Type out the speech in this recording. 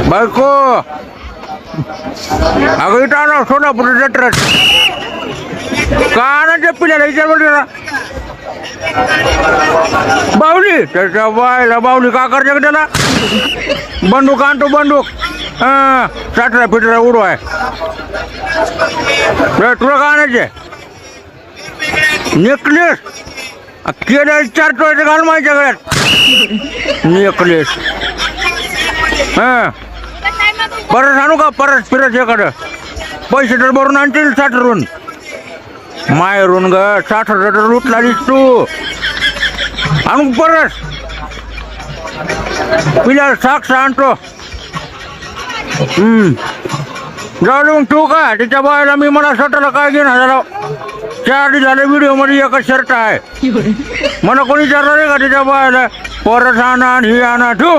बायको अगं इथं आणा सोलापूर जत्रेत का आणायचं पिल्याला विचार बरं बावली त्याच्या बायला बावली का करते का त्याला बंदूक आणतो बंदूक हां साठरा फिटरा उडवाय तुला का आणायचे नेकलेस केल्या 4 टोळ्याचं घाल माझ्या गळ्यात नेकलेस हां परत आणू का परत फिरत एखादं पैसे तर भरून आणतील 60 मायरून ग 60 लुटला तू आणू परत पिल्या साक्ष आणतो जाऊ दे मग तू का त्याच्या बायला मी मला स्वतःला काय घेणार झाला 4 दिवस झाले व्हिडिओ मध्ये एकच शर्ट आहे मला कोणी विचारणार आहे का त्याच्या बायला परत आणा ही आणा तू